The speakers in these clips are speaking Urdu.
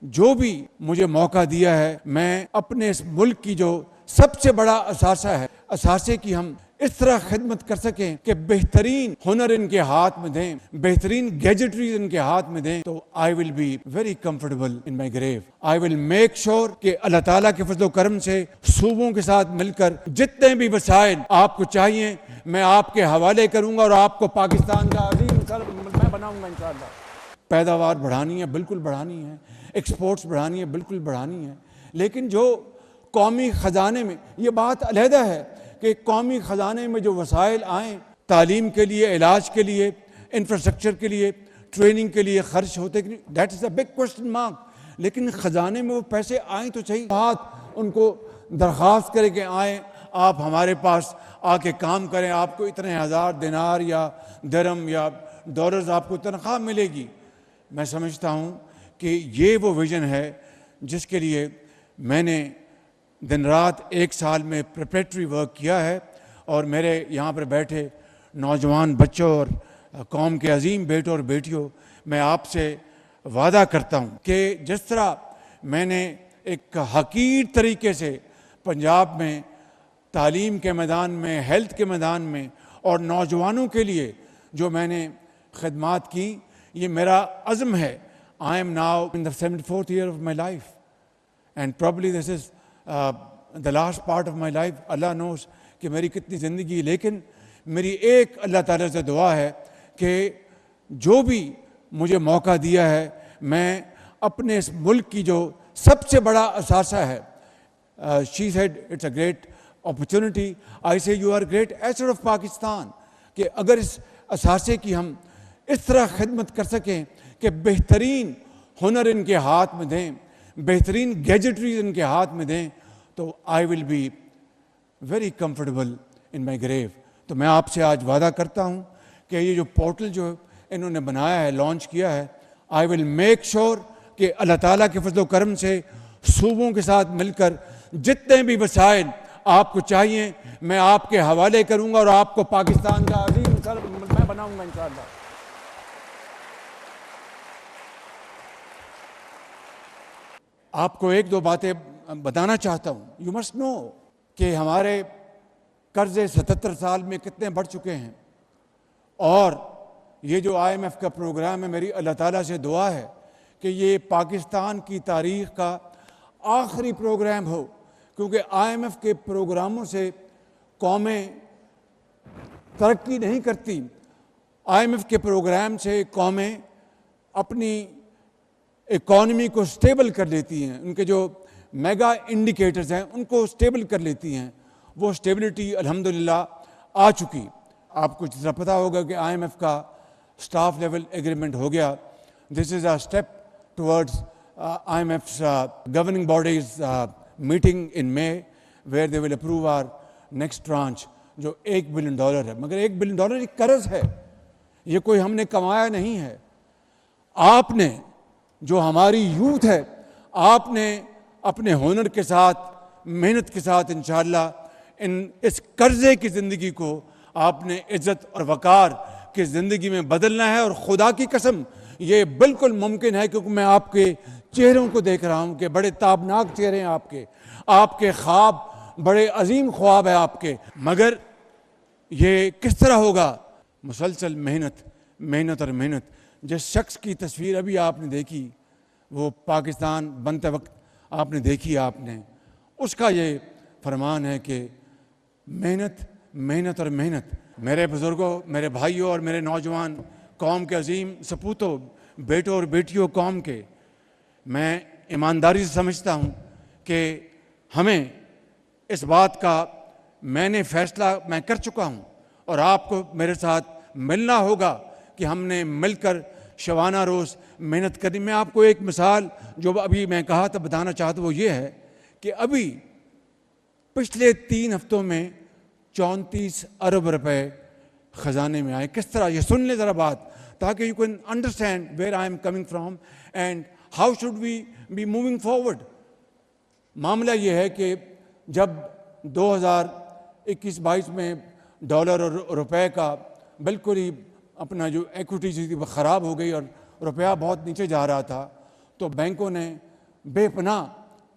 جو بھی مجھے موقع دیا ہے میں اپنے اس ملک کی جو سب سے بڑا اثاثہ ہے اثاثے کی ہم اس طرح خدمت کر سکیں کہ بہترین ہنر ان کے ہاتھ میں دیں, بہترین گیجٹریز ان کے ہاتھ میں دیں, تو I will be very comfortable in my grave. I will make sure کہ اللہ تعالیٰ کے فضل و کرم سے صوبوں کے ساتھ مل کر جتنے بھی وسائل آپ کو چاہیے میں آپ کے حوالے کروں گا اور آپ کو پاکستان کا عظیم مثال میں بناؤں گا انشاءاللہ. پیداوار بڑھانی ہے, بالکل بڑھانی ہے, ایکسپورٹس بڑھانی ہے, بالکل بڑھانی ہے, لیکن جو قومی خزانے میں, یہ بات علیحدہ ہے کہ قومی خزانے میں جو وسائل آئیں تعلیم کے لیے, علاج کے لیے, انفراسٹرکچر کے لیے, ٹریننگ کے لیے خرچ ہوتے, that is a big question mark. لیکن خزانے میں وہ پیسے آئیں تو صحیح. بات ان کو درخواست کرے کہ آئیں آپ ہمارے پاس آ کے کام کریں, آپ کو اتنے ہزار دینار یا درہم یا ڈالرز آپ کو تنخواہ ملے گی. میں سمجھتا ہوں کہ یہ وہ ویژن ہے جس کے لیے میں نے دن رات ایک سال میں پریپریٹری ورک کیا ہے. اور میرے یہاں پر بیٹھے نوجوان بچوں اور قوم کے عظیم بیٹوں اور بیٹیوں, میں آپ سے وعدہ کرتا ہوں کہ جس طرح میں نے ایک حقیر طریقے سے پنجاب میں تعلیم کے میدان میں, ہیلتھ کے میدان میں اور نوجوانوں کے لیے جو میں نے خدمات کی, یہ میرا عزم ہے. I am now in the 74th year of my life and probably this is the last part of my life. Allah knows کہ میری کتنی زندگی, لیکن میری ایک اللہ تعالیٰ سے دعا ہے کہ جو بھی مجھے موقع دیا ہے میں اپنے اس ملک کی جو سب سے بڑا اثاثہ ہے, she said it's a great opportunity, I say you are great asset of Pakistan, کہ اگر اس اثاثے کی ہم اس طرح خدمت کر سکیں کہ بہترین ہنر ان کے ہاتھ میں دیں, بہترین گیجٹریز ان کے ہاتھ میں دیں, تو I will be very comfortable in my grave. تو میں آپ سے آج وعدہ کرتا ہوں کہ یہ جو پورٹل جو انہوں نے بنایا ہے, لانچ کیا ہے, آئی ول میک شور کہ اللہ تعالیٰ کے فضل و کرم سے صوبوں کے ساتھ مل کر جتنے بھی وسائل آپ کو چاہیے میں آپ کے حوالے کروں گا اور آپ کو پاکستان کا عظیم مثال میں بناؤں گا انشاءاللہ. آپ کو ایک دو باتیں بتانا چاہتا ہوں. یو مسٹ نو کہ ہمارے قرضے 77 سال میں کتنے بڑھ چکے ہیں, اور یہ جو IMF کا پروگرام ہے, میری اللہ تعالیٰ سے دعا ہے کہ یہ پاکستان کی تاریخ کا آخری پروگرام ہو, کیونکہ IMF کے پروگراموں سے قومیں ترقی نہیں کرتی. IMF کے پروگرام سے قومیں اپنی اکانومی کو سٹیبل کر لیتی ہیں, ان کے جو میگا انڈیکیٹرز ہیں ان کو سٹیبل کر لیتی ہیں. وہ سٹیبلٹی الحمدللہ آ چکی. آپ کو جس طرح پتہ ہوگا کہ IMF کا اسٹاف لیول ایگریمنٹ ہو گیا. This is a step towards IMF's governing bodies meeting in May where they will approve our next tranche جو $1 بلین ہے. مگر $1 بلین ایک قرض ہے, یہ کوئی ہم نے کمایا نہیں ہے. آپ نے جو ہماری یوتھ ہے, آپ نے اپنے ہنر کے ساتھ, محنت کے ساتھ انشاءاللہ اس قرضے کی زندگی کو آپ نے عزت اور وقار کی زندگی میں بدلنا ہے. اور خدا کی قسم یہ بالکل ممکن ہے, کیونکہ میں آپ کے چہروں کو دیکھ رہا ہوں کہ بڑے تابناک چہرے ہیں آپ کے خواب بڑے عظیم خواب ہیں آپ کے. مگر یہ کس طرح ہوگا؟ مسلسل محنت اور محنت. جس شخص کی تصویر ابھی آپ نے دیکھی, وہ پاکستان بنتے وقت آپ نے دیکھی, آپ نے اس کا یہ فرمان ہے کہ محنت اور محنت. میرے بزرگوں, میرے بھائیوں اور میرے نوجوان قوم کے عظیم سپوتوں, بیٹوں اور بیٹیوں قوم کے, میں ایمانداری سے سمجھتا ہوں کہ ہمیں اس بات کا میں نے فیصلہ میں کر چکا ہوں, اور آپ کو میرے ساتھ ملنا ہوگا کہ ہم نے مل کر شبانہ روز محنت کرنی. میں آپ کو ایک مثال جو ابھی میں کہا تھا بتانا چاہتا ہوں, وہ یہ ہے کہ ابھی پچھلے 3 ہفتوں میں 34 ارب روپے خزانے میں آئے. کس طرح؟ یہ سن لیں ذرا بات, تاکہ you can understand where I am coming from and how should we be moving forward. معاملہ یہ ہے کہ جب 2021-22 میں ڈالر اور روپے کا بالکل ہی اپنا جو ایکوٹی تھی وہ خراب ہو گئی اور روپیہ بہت نیچے جا رہا تھا, تو بینکوں نے بے پناہ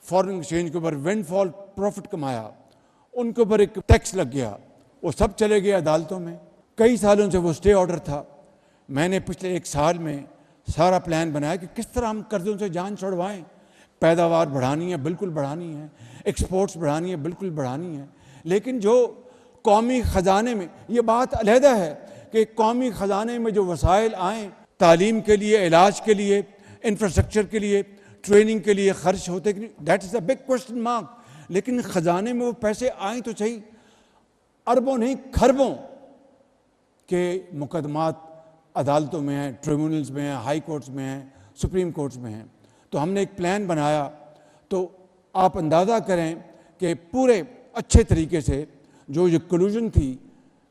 فارن ایکسچینج کے اوپر ونڈ فال پروفٹ کمایا، ان کے اوپر ایک ٹیکس لگ گیا، وہ سب چلے گئے عدالتوں میں. کئی سالوں سے وہ اسٹے آرڈر تھا. میں نے پچھلے 1 سال میں سارا پلان بنایا کہ کس طرح ہم قرضوں سے جان چھڑوائیں. پیداوار بڑھانی ہے، بالکل بڑھانی ہے، ایکسپورٹس بڑھانی ہے، بالکل بڑھانی ہے، لیکن جو قومی خزانے میں، یہ بات علیحدہ ہے کہ قومی خزانے میں جو وسائل آئیں تعلیم کے لیے، علاج کے لیے، انفراسٹرکچر کے لیے، ٹریننگ کے لیے خرچ ہوتے کہ that is a big question mark. لیکن خزانے میں وہ پیسے آئیں تو صحیح، اربوں نہیں کھربوں کے مقدمات عدالتوں میں ہیں، ٹریبونلز میں ہیں، ہائی کورٹس میں ہیں، سپریم کورٹس میں ہیں. تو ہم نے ایک پلان بنایا. تو آپ اندازہ کریں کہ پورے اچھے طریقے سے جو یہ کلوژن تھی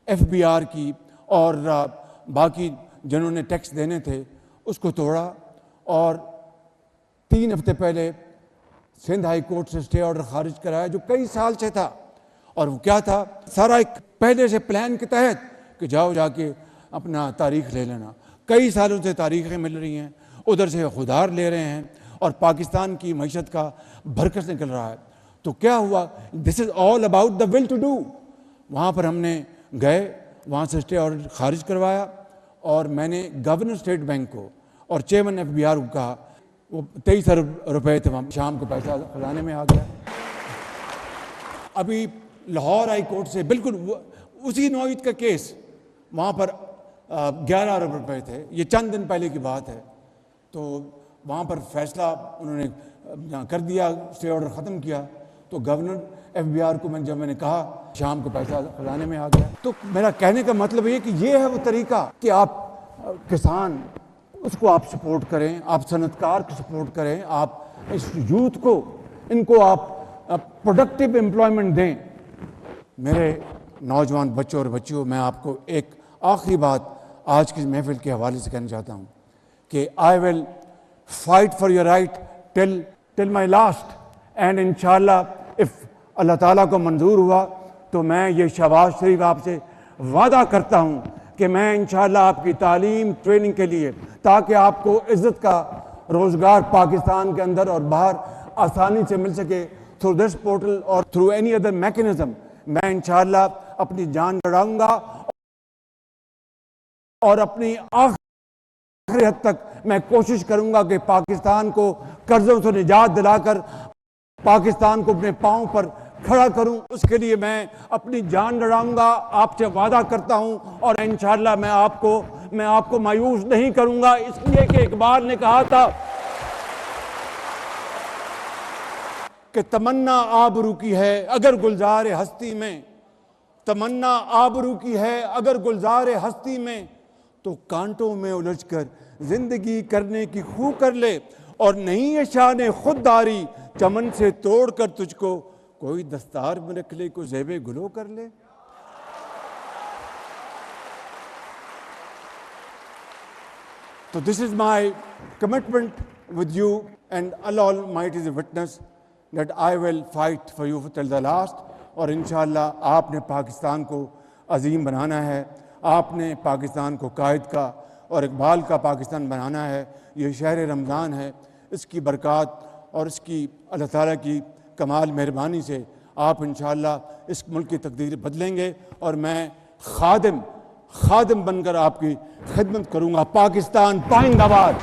ایف بی آر کی اور باقی جنہوں نے ٹیکس دینے تھے اس کو توڑا، اور 3 ہفتے پہلے سندھ ہائی کورٹ سے اسٹے آرڈر خارج کرایا جو کئی سال سے تھا. اور وہ کیا تھا؟ سارا ایک پہلے سے پلان کے تحت کہ جاؤ جا کے اپنا تاریخ لے لینا. کئی سالوں سے تاریخیں مل رہی ہیں، ادھر سے خودار لے رہے ہیں، اور پاکستان کی معیشت کا بھرکس نکل رہا ہے. تو کیا ہوا؟ This is all about the will to do. وہاں پر ہم نے گئے، وہاں سے اسٹے آرڈر خارج کروایا، اور میں نے گورنر اسٹیٹ بینک کو اور چیئرمین ایف بی آر کو کہا. وہ 23 ارب روپے تھے، وہاں شام کو پیسہ خزانے میں آ گیا. ابھی لاہور ہائی کورٹ سے بالکل اسی نوعیت کا کیس، وہاں پر 11 ارب روپے تھے. یہ چند دن پہلے کی بات ہے. تو وہاں پر فیصلہ انہوں نے کر دیا، اسٹے آرڈر ختم کیا. تو گورنر ایف بی آر کو جب میں نے کہا شام کو پیسہ خزانے میں آ گیا. تو میرا کہنے کا مطلب یہ کہ یہ ہے وہ طریقہ کہ آپ کسان اس کو آپ سپورٹ کریں، آپ صنعت کار کو سپورٹ کریں، آپ اس یوتھ کو، ان کو آپ پروڈکٹیو امپلائمنٹ دیں. میرے نوجوان بچوں اور بچیوں، میں آپ کو ایک آخری بات آج کی محفل کے حوالے سے کہنا چاہتا ہوں کہ I will fight for your right till my last, and انشاءاللہ اف اللہ تعالیٰ کو منظور ہوا تو میں یہ شہباز شریف آپ سے وعدہ کرتا ہوں کہ میں انشاءاللہ آپ کی تعلیم ٹریننگ کے لیے، تاکہ آپ کو عزت کا روزگار پاکستان کے اندر اور باہر آسانی سے مل سکے تھرو دس پورٹل اور تھرو اینی ادر میکنزم، میں انشاءاللہ اپنی جان لڑاؤں گا اور اپنی آخری حد تک میں کوشش کروں گا کہ پاکستان کو قرضوں سے نجات دلا کر پاکستان کو اپنے پاؤں پر کھڑا کروں. اس کے لیے میں اپنی جان لڑاؤں گا، آپ سے وعدہ کرتا ہوں. اور انشاءاللہ میں آپ کو مایوس نہیں کروں گا، اس لیے کہ اقبال نے کہا تھا کہ تمنا آبرو کی ہے اگر گلزار ہستی میں، تمنا آبرو کی ہے اگر گلزار ہستی میں، تو کانٹوں میں الجھ کر زندگی کرنے کی خو کر لے، اور نہیں ہے شان خودداری چمن سے توڑ کر تجھ کو کوئی دستار میں رکھ لے، کوئی زیب گلو کر لے. So this is my commitment with you, and Allah Almighty is a witness that I will fight for you till the last. اور انشاءاللہ آپ نے پاکستان کو عظیم بنانا ہے، آپ نے پاکستان کو قائد کا اور اقبال کا پاکستان بنانا ہے. یہ شہر رمضان ہے، اس کی برکات اور اس کی اللہ تعالیٰ کی کمال مہربانی سے آپ انشاءاللہ اس ملک کی تقدیر بدلیں گے، اور میں خادم بن کر آپ کی خدمت کروں گا. پاکستان پائندہ باد.